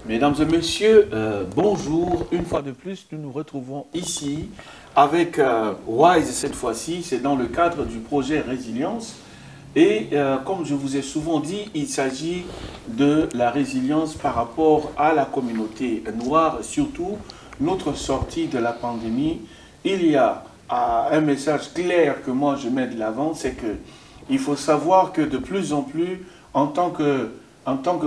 Mesdames et messieurs, bonjour. Une fois de plus, nous nous retrouvons ici avec Wise cette fois-ci. C'est dans le cadre du projet Résilience. Et comme je vous ai souvent dit, il s'agit de la résilience par rapport à la communauté noire, surtout notre sortie de la pandémie. Il y a un message clair que moi je mets de l'avant, c'est que il faut savoir que de plus en plus, en tant que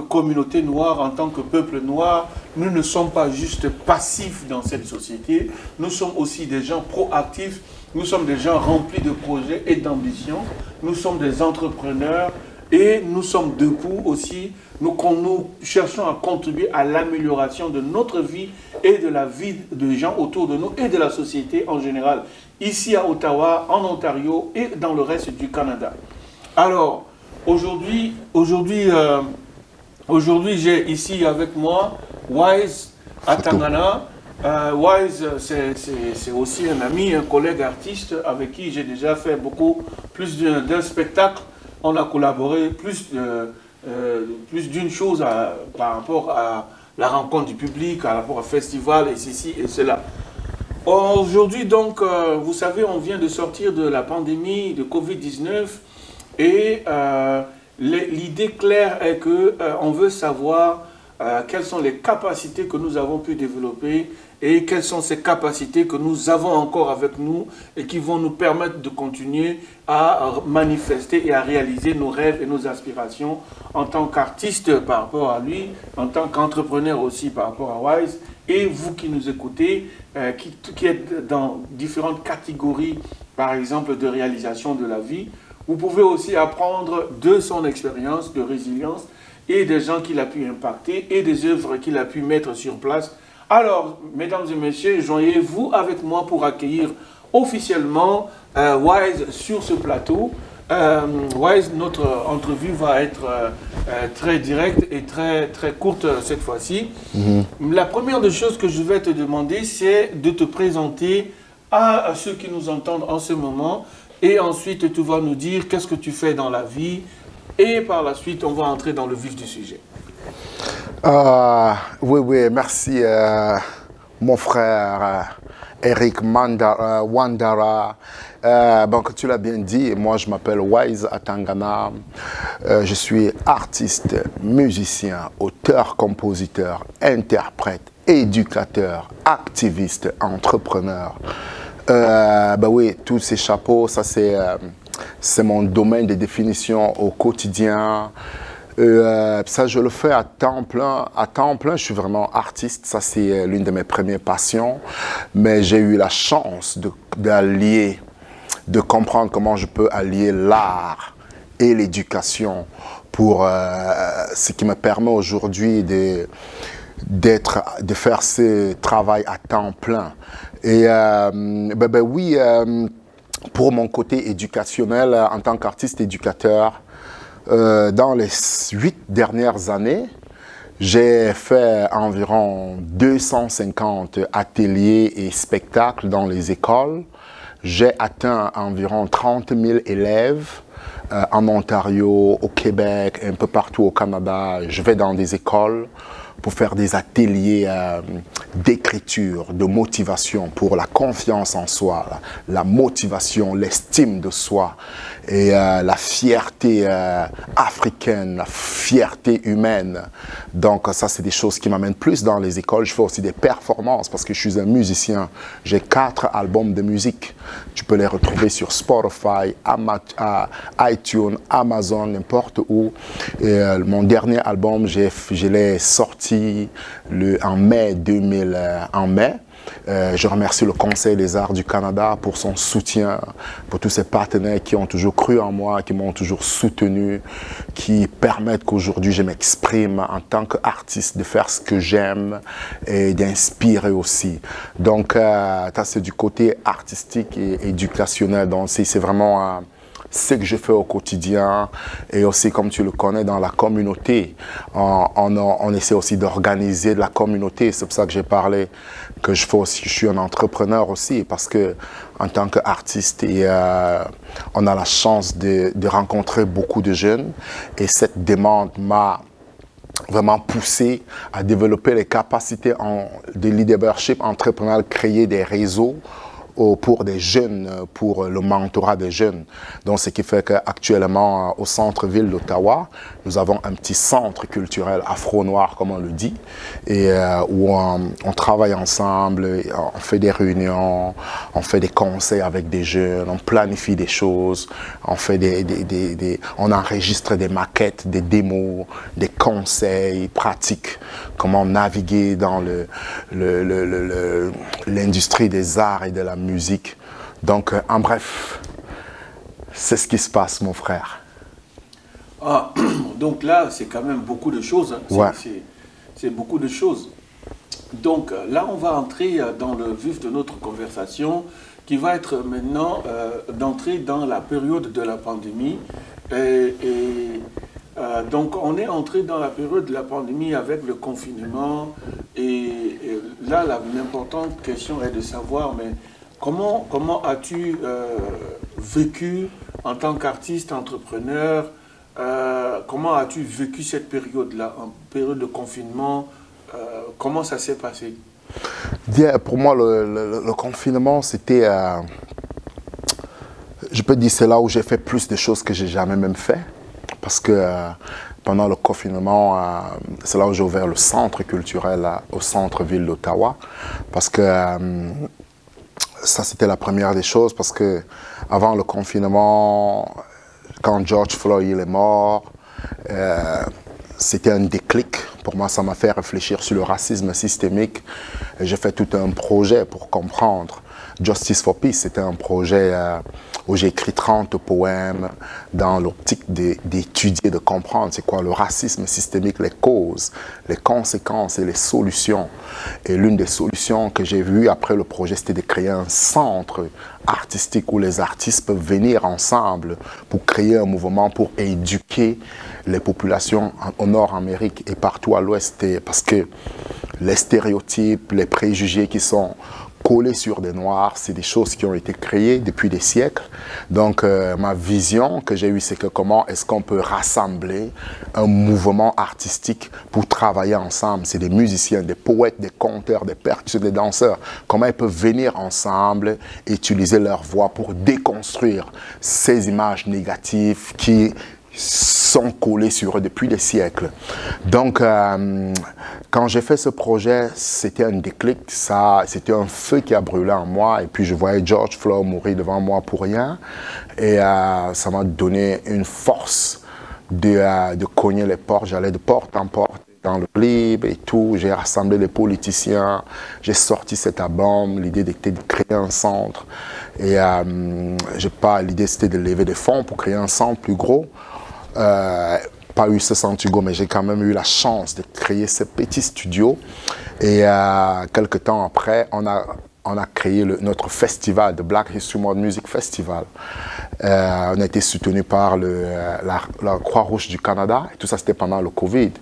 communauté noire, en tant que peuple noir, nous ne sommes pas juste passifs dans cette société, nous sommes aussi des gens proactifs, nous sommes des gens remplis de projets et d'ambitions, nous sommes des entrepreneurs et nous sommes debout aussi, nous cherchons à contribuer à l'amélioration de notre vie et de la vie des gens autour de nous et de la société en général, ici à Ottawa, en Ontario et dans le reste du Canada. Alors, aujourd'hui, j'ai ici avec moi Wise Atangana. Wise, c'est aussi un ami, un collègue artiste avec qui j'ai déjà fait plus d'un spectacle. On a collaboré plus d'une chose par rapport à la rencontre du public, par rapport au festival et ceci et cela. Aujourd'hui, donc, vous savez, on vient de sortir de la pandémie de Covid-19 et l'idée claire est qu'on veut savoir quelles sont les capacités que nous avons pu développer et quelles sont ces capacités que nous avons encore avec nous et qui vont nous permettre de continuer à manifester et à réaliser nos rêves et nos aspirations en tant qu'artiste par rapport à lui, en tant qu'entrepreneur aussi par rapport à Wise, et vous qui nous écoutez, qui êtes dans différentes catégories, par exemple, de réalisation de la vie. Vous pouvez aussi apprendre de son expérience de résilience et des gens qu'il a pu impacter et des œuvres qu'il a pu mettre sur place. Alors, mesdames et messieurs, joignez-vous avec moi pour accueillir officiellement Wise sur ce plateau. Wise, notre entrevue va être très directe et très courte cette fois-ci. La première des choses que je vais te demander, c'est de te présenter à ceux qui nous entendent en ce moment. Et ensuite, tu vas nous dire qu'est-ce que tu fais dans la vie. Et par la suite, on va entrer dans le vif du sujet. Oui, merci mon frère Eric Wandara. Donc, tu l'as bien dit, moi je m'appelle Wise Atangana. Je suis artiste, musicien, auteur, compositeur, interprète, éducateur, activiste, entrepreneur. Oui, tous ces chapeaux, ça c'est mon domaine de définition au quotidien. Ça, je le fais à temps plein. À temps plein, je suis vraiment artiste. Ça, c'est l'une de mes premières passions. Mais j'ai eu la chance de comprendre comment je peux allier l'art et l'éducation pour ce qui me permet aujourd'hui de faire ce travail à temps plein. Et oui, pour mon côté éducationnel, en tant qu'artiste éducateur, dans les 8 dernières années, j'ai fait environ 250 ateliers et spectacles dans les écoles. J'ai atteint environ 30 000 élèves en Ontario, au Québec, un peu partout au Canada. Je vais dans des écoles pour faire des ateliers d'écriture, de motivation pour la confiance en soi, la motivation, l'estime de soi et la fierté africaine, la fierté humaine. Donc ça, c'est des choses qui m'amènent plus dans les écoles. Je fais aussi des performances parce que je suis un musicien. J'ai 4 albums de musique. Tu peux les retrouver sur Spotify, iTunes, Amazon, n'importe où. Et, mon dernier album, je l'ai sorti en mai 2000. Je remercie le Conseil des arts du Canada pour son soutien, pour tous ses partenaires qui ont toujours cru en moi, qui m'ont toujours soutenu, qui permettent qu'aujourd'hui je m'exprime en tant qu'artiste, de faire ce que j'aime et d'inspirer aussi. Donc ça, c'est du côté artistique et éducationnel. Donc c'est vraiment ce que je fais au quotidien. Et aussi, comme tu le connais, dans la communauté, on essaie aussi d'organiser de la communauté. C'est pour ça que j'ai parlé que je suis un entrepreneur aussi, parce que en tant qu'artiste, on a la chance de rencontrer beaucoup de jeunes. Et cette demande m'a vraiment poussé à développer les capacités de leadership entrepreneurial, créer des réseaux pour des jeunes, pour le mentorat des jeunes. Donc, ce qui fait qu'actuellement, au centre-ville d'Ottawa, nous avons un petit centre culturel afro-noir, comme on le dit, et où on travaille ensemble, on fait des réunions, on fait des conseils avec des jeunes, on planifie des choses, on fait on enregistre des maquettes, des démos, des conseils pratiques, comment naviguer dans l'industrie des arts et de la musique. Donc, en bref, c'est ce qui se passe, mon frère. Ah, donc là, c'est quand même beaucoup de choses. Hein. Ouais. C'est beaucoup de choses. Donc là, on va entrer dans le vif de notre conversation, qui va être maintenant d'entrer dans la période de la pandémie. Donc, on est entré dans la période de la pandémie avec le confinement. Et là, l'importante question est de savoir, mais comment as-tu vécu en tant qu'artiste, entrepreneur, comment as-tu vécu cette période-là, en période de confinement, comment ça s'est passé? Pour moi, le confinement, c'était, je peux dire, c'est là où j'ai fait plus de choses que j'ai jamais même fait. Parce que pendant le confinement, c'est là où j'ai ouvert le centre culturel au centre-ville d'Ottawa. Parce que ça, c'était la première des choses. Parce que avant le confinement, quand George Floyd il est mort, c'était un déclic. Pour moi, ça m'a fait réfléchir sur le racisme systémique. J'ai fait tout un projet pour comprendre. Justice for Peace, c'était un projet où j'ai écrit 30 poèmes dans l'optique d'étudier, de comprendre c'est quoi le racisme systémique, les causes, les conséquences et les solutions. Et l'une des solutions que j'ai vues après le projet, c'était de créer un centre artistique où les artistes peuvent venir ensemble pour créer un mouvement pour éduquer les populations au Nord-Amérique et partout à l'Ouest. Parce que les stéréotypes, les préjugés qui sont collés sur des Noirs, c'est des choses qui ont été créées depuis des siècles. Donc, ma vision que j'ai eue, c'est que comment est-ce qu'on peut rassembler un mouvement artistique pour travailler ensemble. C'est des musiciens, des poètes, des conteurs, des percussionneurs, des danseurs. Comment ils peuvent venir ensemble, utiliser leur voix pour déconstruire ces images négatives qui sont collés sur eux depuis des siècles. Donc, quand j'ai fait ce projet, c'était un déclic, c'était un feu qui a brûlé en moi. Et puis, je voyais George Floyd mourir devant moi pour rien. Et ça m'a donné une force de cogner les portes. J'allais de porte en porte dans le clip et tout. J'ai rassemblé les politiciens. J'ai sorti cet album. L'idée était de créer un centre. Et l'idée, c'était de lever des fonds pour créer un centre plus gros. Pas eu ce centre Hugo, mais j'ai quand même eu la chance de créer ce petit studio. Et quelques temps après, on a créé notre festival, le Black History Month Music Festival. On a été soutenu par la Croix-Rouge du Canada. Et tout ça, c'était pendant le Covid.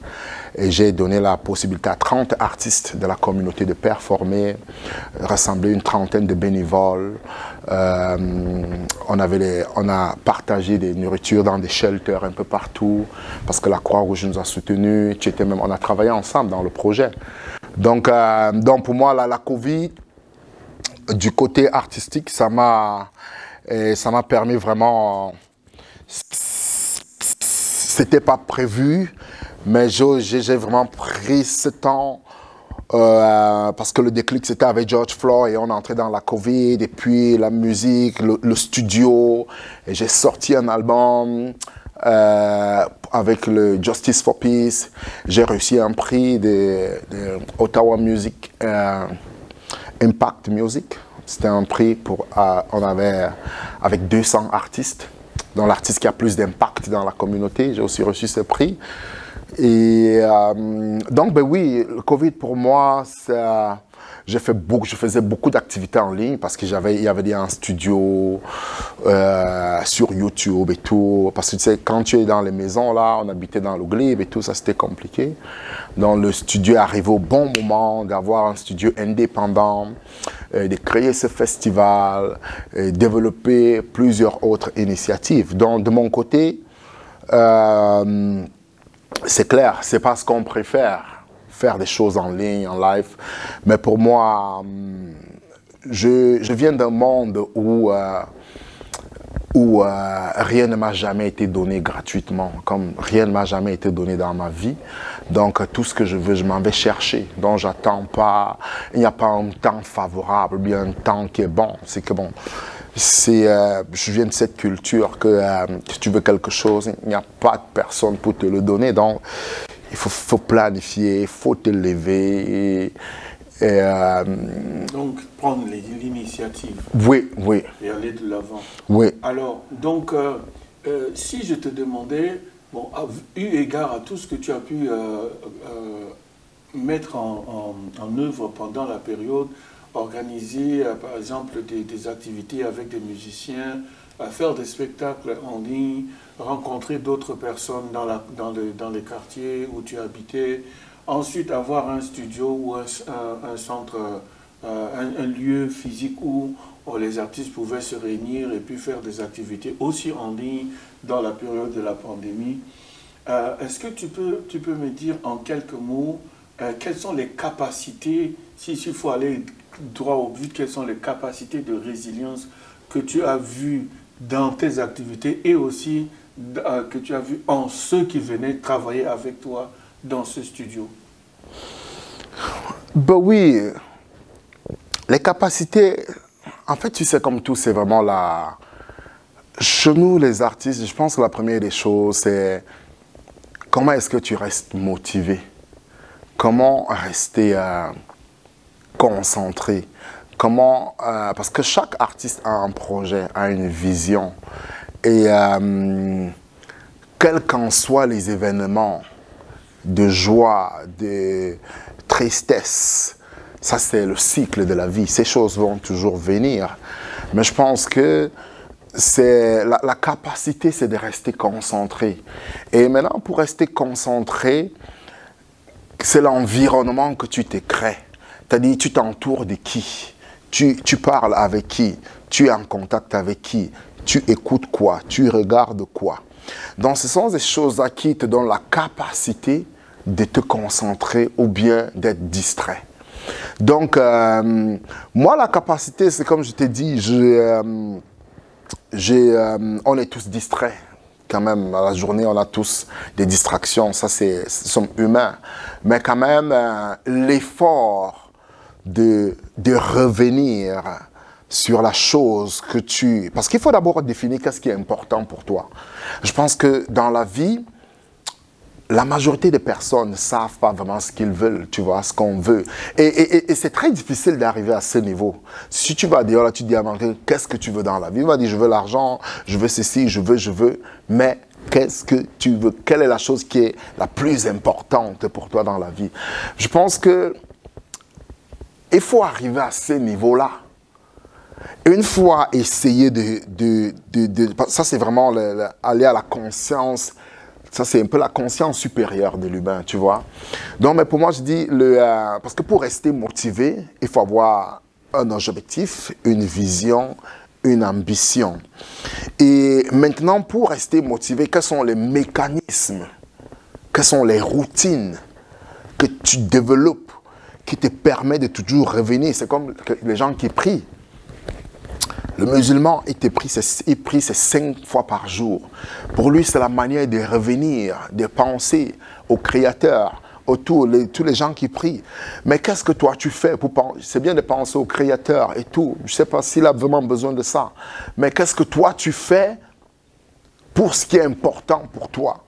Et j'ai donné la possibilité à 30 artistes de la communauté de performer, rassembler une trentaine de bénévoles. On a partagé des nourritures dans des shelters un peu partout parce que la Croix-Rouge nous a soutenus. On a travaillé ensemble dans le projet. Donc pour moi, la Covid, du côté artistique, ça m'a permis vraiment. C'était pas prévu, mais j'ai vraiment pris ce temps parce que le déclic c'était avec George Floyd et on est entré dans la Covid et puis la musique, le studio. Et j'ai sorti un album avec le Justice for Peace. J'ai reçu un prix de Ottawa Music. Impact Music, c'était un prix on avait avec 200 artistes, dont l'artiste qui a plus d'impact dans la communauté. J'ai aussi reçu ce prix. Et donc, ben oui, le Covid pour moi, je faisais beaucoup d'activités en ligne parce qu'il y avait un studio sur YouTube et tout. Parce que tu sais, quand tu es dans les maisons, là, on habitait dans le Glebe et tout, ça c'était compliqué. Donc le studio est arrivé au bon moment d'avoir un studio indépendant, de créer ce festival, développer plusieurs autres initiatives. Donc de mon côté, c'est clair, c'est pas ce qu'on préfère, faire des choses en ligne, en live. Mais pour moi, je viens d'un monde où rien ne m'a jamais été donné gratuitement, comme rien ne m'a jamais été donné dans ma vie. Donc tout ce que je veux, je m'en vais chercher. Donc j'attends pas, il n'y a pas un temps favorable, bien un temps qui est bon. C'est que bon, je viens de cette culture que si tu veux quelque chose, il n'y a pas de personne pour te le donner. Donc il faut planifier, il faut te lever. Donc, prendre l'initiative. Oui, oui. Et aller de l'avant. Oui. Alors, donc, si je te demandais, bon, eu égard à tout ce que tu as pu mettre en œuvre pendant la période, organiser, par exemple, des activités avec des musiciens, faire des spectacles en ligne, rencontrer d'autres personnes dans les quartiers où tu habitais, ensuite avoir un studio ou un centre, un lieu physique où les artistes pouvaient se réunir et puis faire des activités aussi en ligne dans la période de la pandémie. Est-ce que tu peux me dire en quelques mots quelles sont les capacités, s'il faut aller droit au but, quelles sont les capacités de résilience que tu as vues dans tes activités et aussi que tu as vues en ceux qui venaient travailler avec toi dans ce studio? Ben oui, les capacités, en fait, tu sais, comme tout, c'est vraiment la... Chez nous, les artistes, je pense que la première des choses, c'est comment est-ce que tu restes motivé? Comment rester concentré? Comment... parce que chaque artiste a un projet, a une vision. Et quels qu'en soient les événements, de joie, de tristesse. Ça, c'est le cycle de la vie. Ces choses vont toujours venir. Mais je pense que la capacité, c'est de rester concentré. Et maintenant, pour rester concentré, c'est l'environnement que tu te crées. C'est-à-dire, tu t'entoures de qui? Tu parles avec qui? Tu es en contact avec qui? Tu écoutes quoi? Tu regardes quoi? Donc, ce sont des choses-là qui te donnent la capacité de te concentrer ou bien d'être distrait. Donc, moi, la capacité, c'est comme je t'ai dit, on est tous distraits. Quand même, à la journée, on a tous des distractions. Ça, nous sommes humains. Mais quand même, l'effort de revenir sur la chose que tu... Parce qu'il faut d'abord définir qu'est-ce qui est important pour toi. Je pense que dans la vie, la majorité des personnes ne savent pas vraiment ce qu'ils veulent, tu vois, ce qu'on veut. Et c'est très difficile d'arriver à ce niveau. Si tu vas dire, là, tu dis à quelqu'un, qu'est-ce que tu veux dans la vie? Il va dire, je veux l'argent, je veux ceci, je veux. Mais qu'est-ce que tu veux? Quelle est la chose qui est la plus importante pour toi dans la vie? Je pense que il faut arriver à ce niveau-là. Une fois essayer ça c'est vraiment aller à la conscience, ça c'est un peu la conscience supérieure de l'humain, tu vois. Donc mais pour moi je dis, parce que pour rester motivé, il faut avoir un objectif, une vision, une ambition. Et maintenant pour rester motivé, quels sont les mécanismes, quelles sont les routines que tu développes qui te permettent de toujours revenir? C'est comme les gens qui prient. Le musulman, il prie 5 fois par jour. Pour lui, c'est la manière de revenir, de penser au Créateur, tous les gens qui prient. Mais qu'est-ce que toi tu fais pour penser? C'est bien de penser au Créateur et tout. Je ne sais pas s'il a vraiment besoin de ça. Mais qu'est-ce que toi tu fais pour ce qui est important pour toi,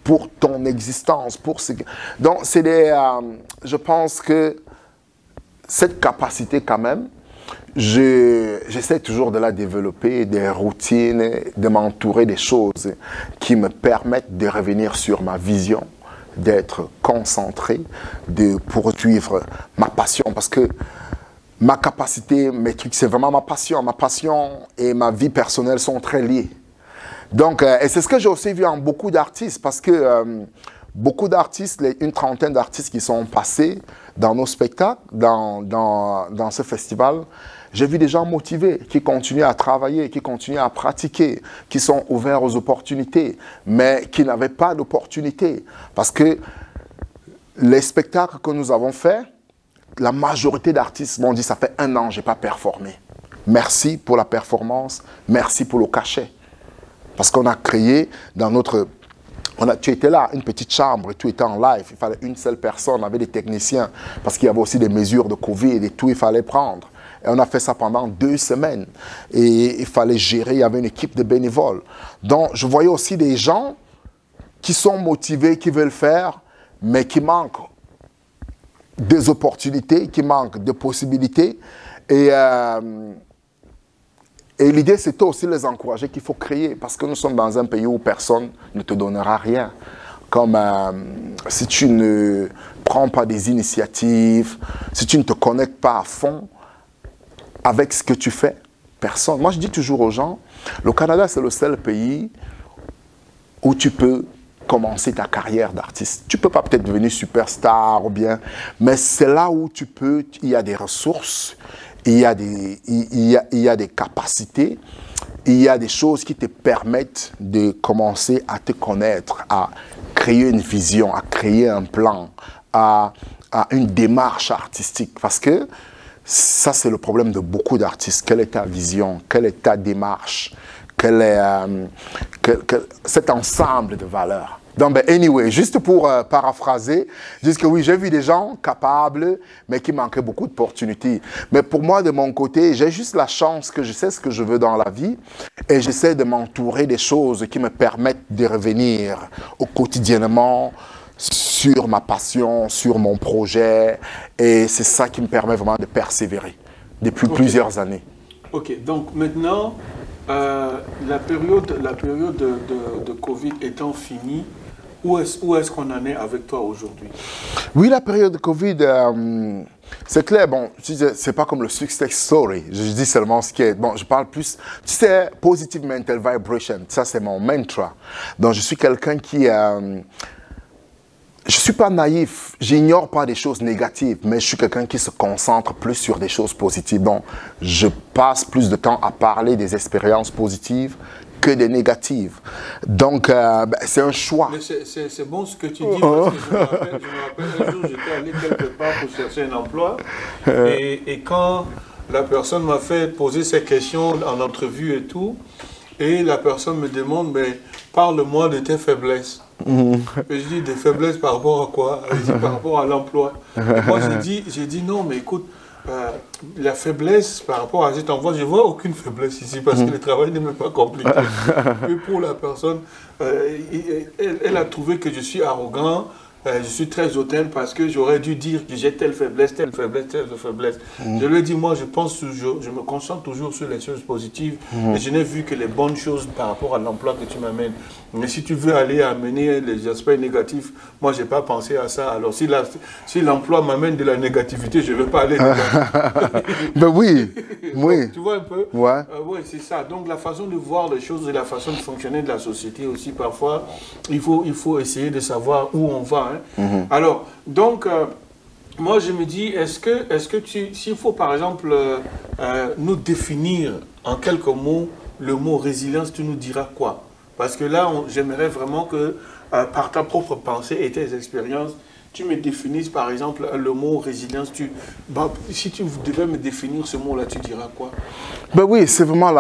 pour ton existence, pour ce... Donc, je pense que cette capacité quand même, j'essaie toujours de la développer, des routines, de m'entourer des choses qui me permettent de revenir sur ma vision, d'être concentré, de poursuivre ma passion. Parce que ma capacité, mes trucs, c'est vraiment ma passion. Ma passion et ma vie personnelle sont très liées. Donc, et c'est ce que j'ai aussi vu en beaucoup d'artistes. Parce que beaucoup d'artistes, une trentaine d'artistes qui sont passés dans nos spectacles, dans ce festival, j'ai vu des gens motivés, qui continuent à travailler, qui continuent à pratiquer, qui sont ouverts aux opportunités, mais qui n'avaient pas d'opportunités. Parce que les spectacles que nous avons faits, la majorité d'artistes m'ont dit « ça fait 1 an, je n'ai pas performé ». Merci pour la performance, merci pour le cachet. Parce qu'on a créé dans notre... tu étais là, une petite chambre, et tout était en live. Il fallait une seule personne, on avait des techniciens, parce qu'il y avait aussi des mesures de Covid et tout, il fallait prendre. Et on a fait ça pendant 2 semaines. Et il fallait gérer, il y avait une équipe de bénévoles. Donc, je voyais aussi des gens qui sont motivés, qui veulent faire, mais qui manquent des opportunités, qui manquent de possibilités. Et l'idée, c'était aussi les encourager qu'il faut créer, parce que nous sommes dans un pays où personne ne te donnera rien. Comme si tu ne prends pas des initiatives, si tu ne te connectes pas à fond avec ce que tu fais, personne. Moi, je dis toujours aux gens, le Canada, c'est le seul pays où tu peux commencer ta carrière d'artiste. Tu ne peux pas peut-être devenir superstar ou bien, mais c'est là où tu peux, il y a des ressources, il y a des capacités, il y a des choses qui te permettent de commencer à te connaître, à créer une vision, à créer un plan, à une démarche artistique. Parce que ça, c'est le problème de beaucoup d'artistes. Quelle est ta vision? Quelle est ta démarche? Quel est cet ensemble de valeurs? Donc, ben, anyway, juste pour paraphraser, juste que oui, j'ai vu des gens capables, mais qui manquaient beaucoup d'opportunités. Mais pour moi, de mon côté, j'ai juste la chance que je sais ce que je veux dans la vie et j'essaie de m'entourer des choses qui me permettent de revenir au quotidiennement sur ma passion, sur mon projet. Et c'est ça qui me permet vraiment de persévérer depuis plusieurs années. Ok, donc maintenant, la période de Covid étant finie, où est-ce qu'on en est avec toi aujourd'hui? Oui, la période de Covid, c'est clair, bon, c'est pas comme le success story, je dis seulement ce qui est, bon, je parle plus, tu sais, positive mental vibration, ça c'est mon mantra. Donc je suis quelqu'un qui... je ne suis pas naïf, j'ignore pas des choses négatives, mais je suis quelqu'un qui se concentre plus sur des choses positives. Donc, je passe plus de temps à parler des expériences positives que des négatives. Donc, c'est un choix. Mais c'est bon ce que tu dis, parce que je me rappelle un jour, j'étais allé quelque part pour chercher un emploi, et quand la personne m'a fait poser ces questions en entrevue et tout, et la personne me demande, mais parle-moi de tes faiblesses. Et je dis, des faiblesses par rapport à quoi? Elle dit, par rapport à l'emploi. Moi, j'ai dit, non, mais écoute, la faiblesse par rapport à cet emploi, je ne vois aucune faiblesse ici parce que le travail n'est même pas compliqué. Mais pour la personne, elle a trouvé que je suis arrogant, je suis très hautaine parce que j'aurais dû dire que j'ai telle faiblesse, telle faiblesse, telle faiblesse. Je lui ai dit, moi, je pense toujours, je me concentre toujours sur les choses positives et je n'ai vu que les bonnes choses par rapport à l'emploi que tu m'amènes. Mais si tu veux aller amener les aspects négatifs, moi, je n'ai pas pensé à ça. Alors, si l'emploi m'amène de la négativité, je ne veux pas aller dedans. Ben oui, oui. Tu vois un peu? Ouais. Oui, c'est ça. Donc, la façon de voir les choses et la façon de fonctionner de la société aussi, parfois, il faut essayer de savoir où on va. Hein. Alors, donc, moi, je me dis, est-ce que s'il faut, par exemple, nous définir en quelques mots le mot résilience, tu nous diras quoi? Parce que là, j'aimerais vraiment que, par ta propre pensée et tes expériences, tu me définisses, par exemple, le mot résilience. Si tu devais me définir ce mot-là, tu diras quoi? Ben oui, c'est vraiment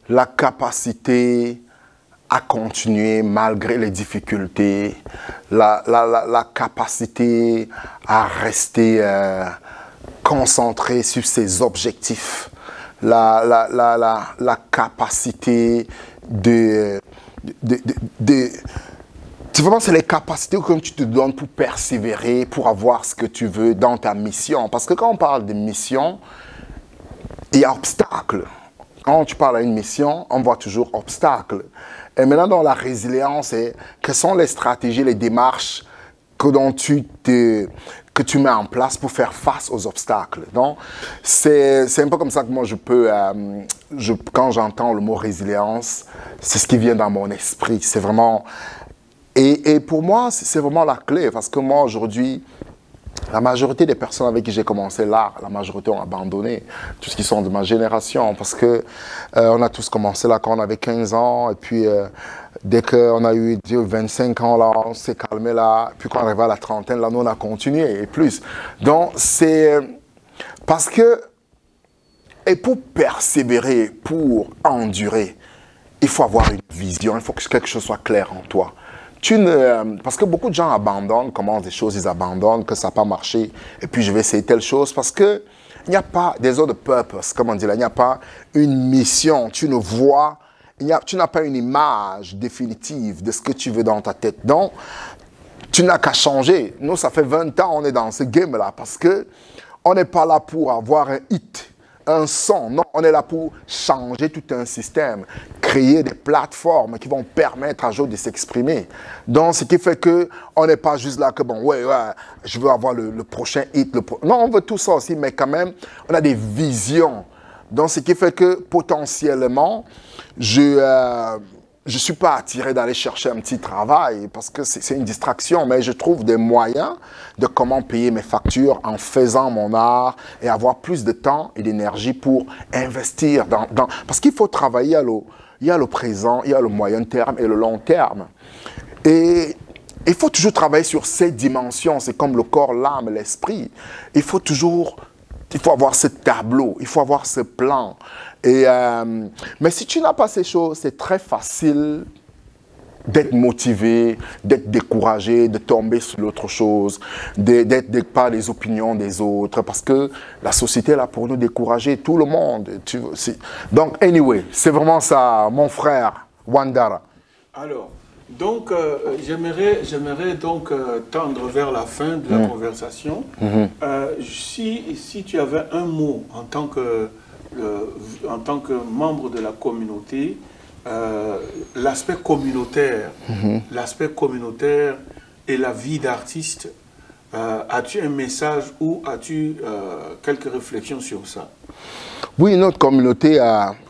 la capacité à continuer malgré les difficultés, la capacité à rester concentré sur ses objectifs, la capacité c'est les capacités que tu te donnes pour persévérer, pour avoir ce que tu veux dans ta mission. Parce que quand on parle de mission, il y a obstacle. Quand tu parles à une mission, on voit toujours obstacle. Et maintenant, dans la résilience, quelles sont les stratégies, les démarches que tu mets en place pour faire face aux obstacles? Donc, c'est un peu comme ça que moi, quand j'entends le mot résilience, c'est ce qui vient dans mon esprit. C'est vraiment Et pour moi, c'est vraiment la clé, parce que moi, aujourd'hui, la majorité des personnes avec qui j'ai commencé l'art, la majorité ont abandonné, tous ceux qui sont de ma génération, parce que on a tous commencé là quand on avait 15 ans, et puis dès qu'on a eu 25 ans là, on s'est calmé là, puis quand on arrive à la trentaine, là, nous on a continué, et plus. Donc c'est parce que, et pour persévérer, pour endurer, il faut avoir une vision, il faut que quelque chose soit clair en toi. Parce que beaucoup de gens abandonnent, commencent des choses, ils abandonnent, que ça n'a pas marché, et puis je vais essayer telle chose, parce que il n'y a pas des autres purpose, comme on dit là, il n'y a pas une mission, tu ne vois, tu n'as pas une image définitive de ce que tu veux dans ta tête. Donc, tu n'as qu'à changer. Nous, ça fait 20 ans, on est dans ce game-là, parce que on n'est pas là pour avoir un hit, un son. Non, on est là pour changer tout un système, créer des plateformes qui vont permettre à gens de s'exprimer. Donc, ce qui fait que on n'est pas juste là que, bon, ouais, je veux avoir le prochain hit. Non, on veut tout ça aussi, mais quand même, on a des visions. Donc, ce qui fait que, potentiellement, je ne suis pas attiré d'aller chercher un petit travail parce que c'est une distraction, mais je trouve des moyens de comment payer mes factures en faisant mon art et avoir plus de temps et d'énergie pour investir dans... Parce qu'il faut travailler, il y a le présent, il y a le moyen terme et le long terme. Et il faut toujours travailler sur ces dimensions, c'est comme le corps, l'âme, l'esprit. Il faut avoir ce tableau, il faut avoir ce plan. Mais si tu n'as pas ces choses, c'est très facile d'être motivé, d'être découragé, de tomber sur l'autre chose, d'être par les opinions des autres, parce que la société est là pour nous décourager, tout le monde. Donc, anyway, c'est vraiment ça, mon frère, Wandara. Alors, donc, j'aimerais donc tendre vers la fin de la conversation. Si tu avais un mot en tant que membre de la communauté, l'aspect communautaire et la vie d'artiste, as-tu un message ou as-tu quelques réflexions sur ça? Oui, notre communauté,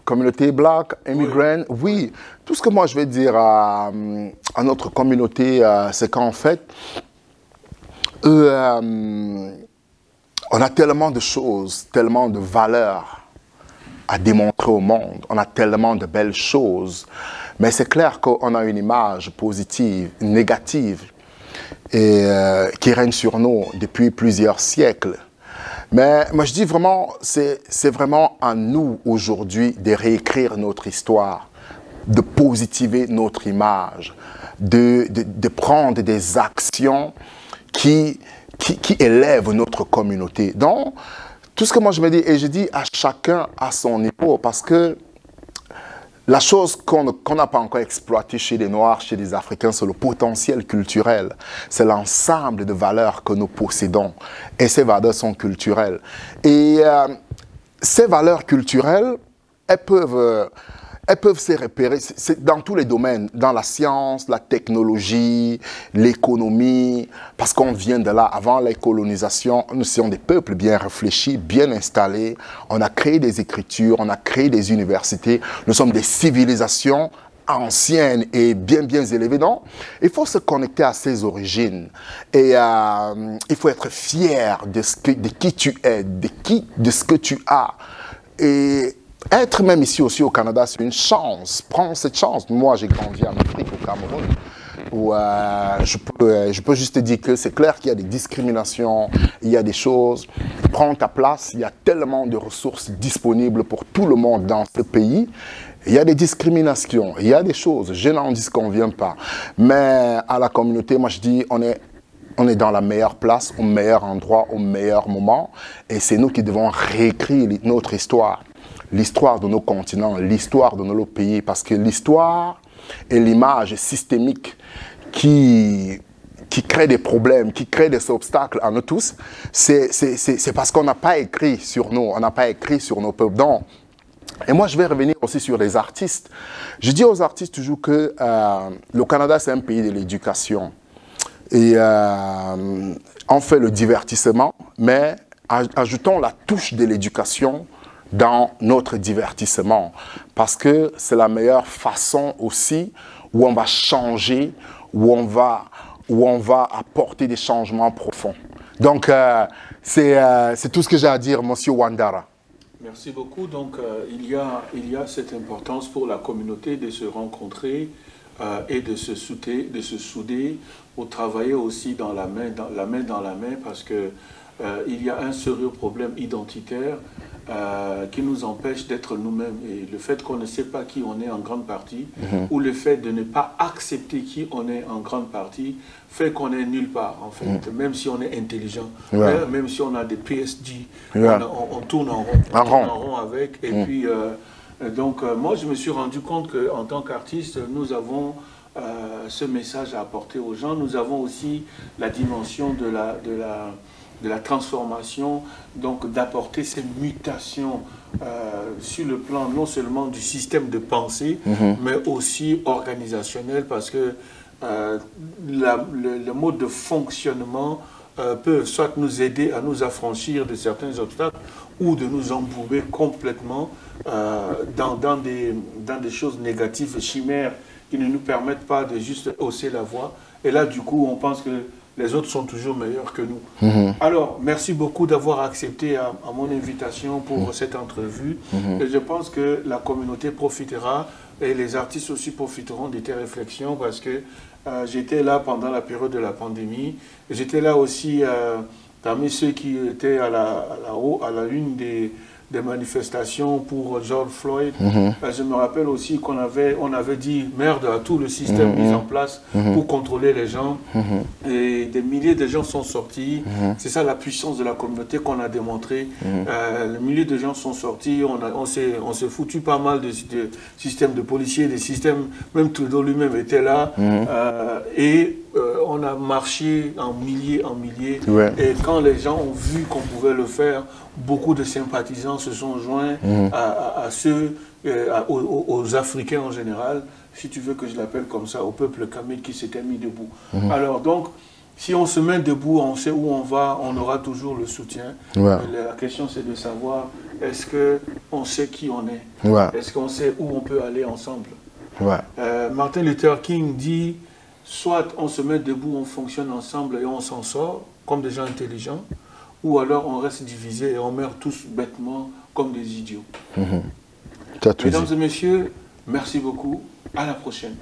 communauté black, immigrant, oui. Tout ce que moi je vais dire à notre communauté, c'est qu'en fait, on a tellement de choses, tellement de valeurs à démontrer au monde. On a tellement de belles choses. Mais c'est clair qu'on a une image positive, négative, et, qui règne sur nous depuis plusieurs siècles. Mais moi je dis vraiment, c'est vraiment à nous aujourd'hui de réécrire notre histoire, de positiver notre image, de prendre des actions qui élèvent notre communauté. Donc, tout ce que moi je me dis, et je dis à chacun à son niveau, parce que la chose qu'on n'a pas encore exploitée chez les Noirs, chez les Africains, c'est le potentiel culturel. C'est l'ensemble de valeurs que nous possédons. Et ces valeurs sont culturelles. Et ces valeurs culturelles, elles peuvent se repérer dans tous les domaines, dans la science, la technologie, l'économie, parce qu'on vient de là. Avant la colonisation, nous étions des peuples bien réfléchis, bien installés. On a créé des écritures, on a créé des universités. Nous sommes des civilisations anciennes et bien élevées. Donc, il faut se connecter à ses origines. Et il faut être fier de qui tu es, de ce que tu as. Et être même ici aussi au Canada, c'est une chance. Prends cette chance. Moi, j'ai grandi en Afrique, au Cameroun, où je peux juste te dire que c'est clair qu'il y a des discriminations, il y a des choses. Prends ta place, il y a tellement de ressources disponibles pour tout le monde dans ce pays. Il y a des discriminations, il y a des choses, je n'en dis qu'on ne vient pas. Mais à la communauté, moi je dis, on est dans la meilleure place, au meilleur endroit, au meilleur moment. Et c'est nous qui devons réécrire notre histoire. L'histoire de nos continents, l'histoire de nos pays, parce que l'histoire est l'image systémique qui crée des problèmes, qui crée des obstacles à nous tous. C'est parce qu'on n'a pas écrit sur nous, on n'a pas écrit sur nos peuples. Donc, et moi, je vais revenir aussi sur les artistes. Je dis aux artistes toujours que le Canada, c'est un pays de l'éducation. Et on fait le divertissement, mais ajoutons la touche de l'éducation dans notre divertissement, parce que c'est la meilleure façon aussi où on va changer, où on va apporter des changements profonds. Donc, c'est tout ce que j'ai à dire, Monsieur Ouandara. Merci beaucoup. Donc, il y a cette importance pour la communauté de se rencontrer et de se souder pour travailler aussi dans la main dans la main, parce que il y a un sérieux problème identitaire qui nous empêche d'être nous-mêmes. Et le fait qu'on ne sait pas qui on est en grande partie, ou le fait de ne pas accepter qui on est en grande partie, fait qu'on est nulle part, en fait. Même si on est intelligent, même si on a des PhD, on tourne en rond avec. Et puis, donc, moi, je me suis rendu compte qu'en tant qu'artiste, nous avons ce message à apporter aux gens. Nous avons aussi la dimension de la transformation, donc d'apporter ces mutations sur le plan non seulement du système de pensée, mais aussi organisationnel, parce que le mode de fonctionnement peut soit nous aider à nous affranchir de certains obstacles ou de nous embourber complètement dans des choses négatives et chimères qui ne nous permettent pas de juste hausser la voix. Et là, du coup, on pense que les autres sont toujours meilleurs que nous. Alors, merci beaucoup d'avoir accepté à mon invitation pour cette entrevue. Et je pense que la communauté profitera et les artistes aussi profiteront de tes réflexions, parce que j'étais là pendant la période de la pandémie. J'étais là aussi parmi ceux qui étaient à la une des manifestations pour George Floyd. Je me rappelle aussi qu'on avait dit merde à tout le système mis en place pour contrôler les gens. Et des milliers de gens sont sortis. C'est ça la puissance de la communauté qu'on a démontré. Les milliers de gens sont sortis. On s'est foutu pas mal de systèmes de policiers, des systèmes, même Trudeau lui-même était là. On a marché en milliers. Et quand les gens ont vu qu'on pouvait le faire, beaucoup de sympathisants se sont joints aux Africains en général, si tu veux que je l'appelle comme ça, au peuple kamil qui s'était mis debout. Alors donc, si on se met debout, on sait où on va, on aura toujours le soutien. La question, c'est de savoir, est-ce qu'on sait qui on est? Est-ce qu'on sait où on peut aller ensemble? Martin Luther King dit, soit on se met debout, on fonctionne ensemble et on s'en sort comme des gens intelligents, ou alors on reste divisé et on meurt tous bêtement comme des idiots. Mesdames et messieurs, merci beaucoup. À la prochaine.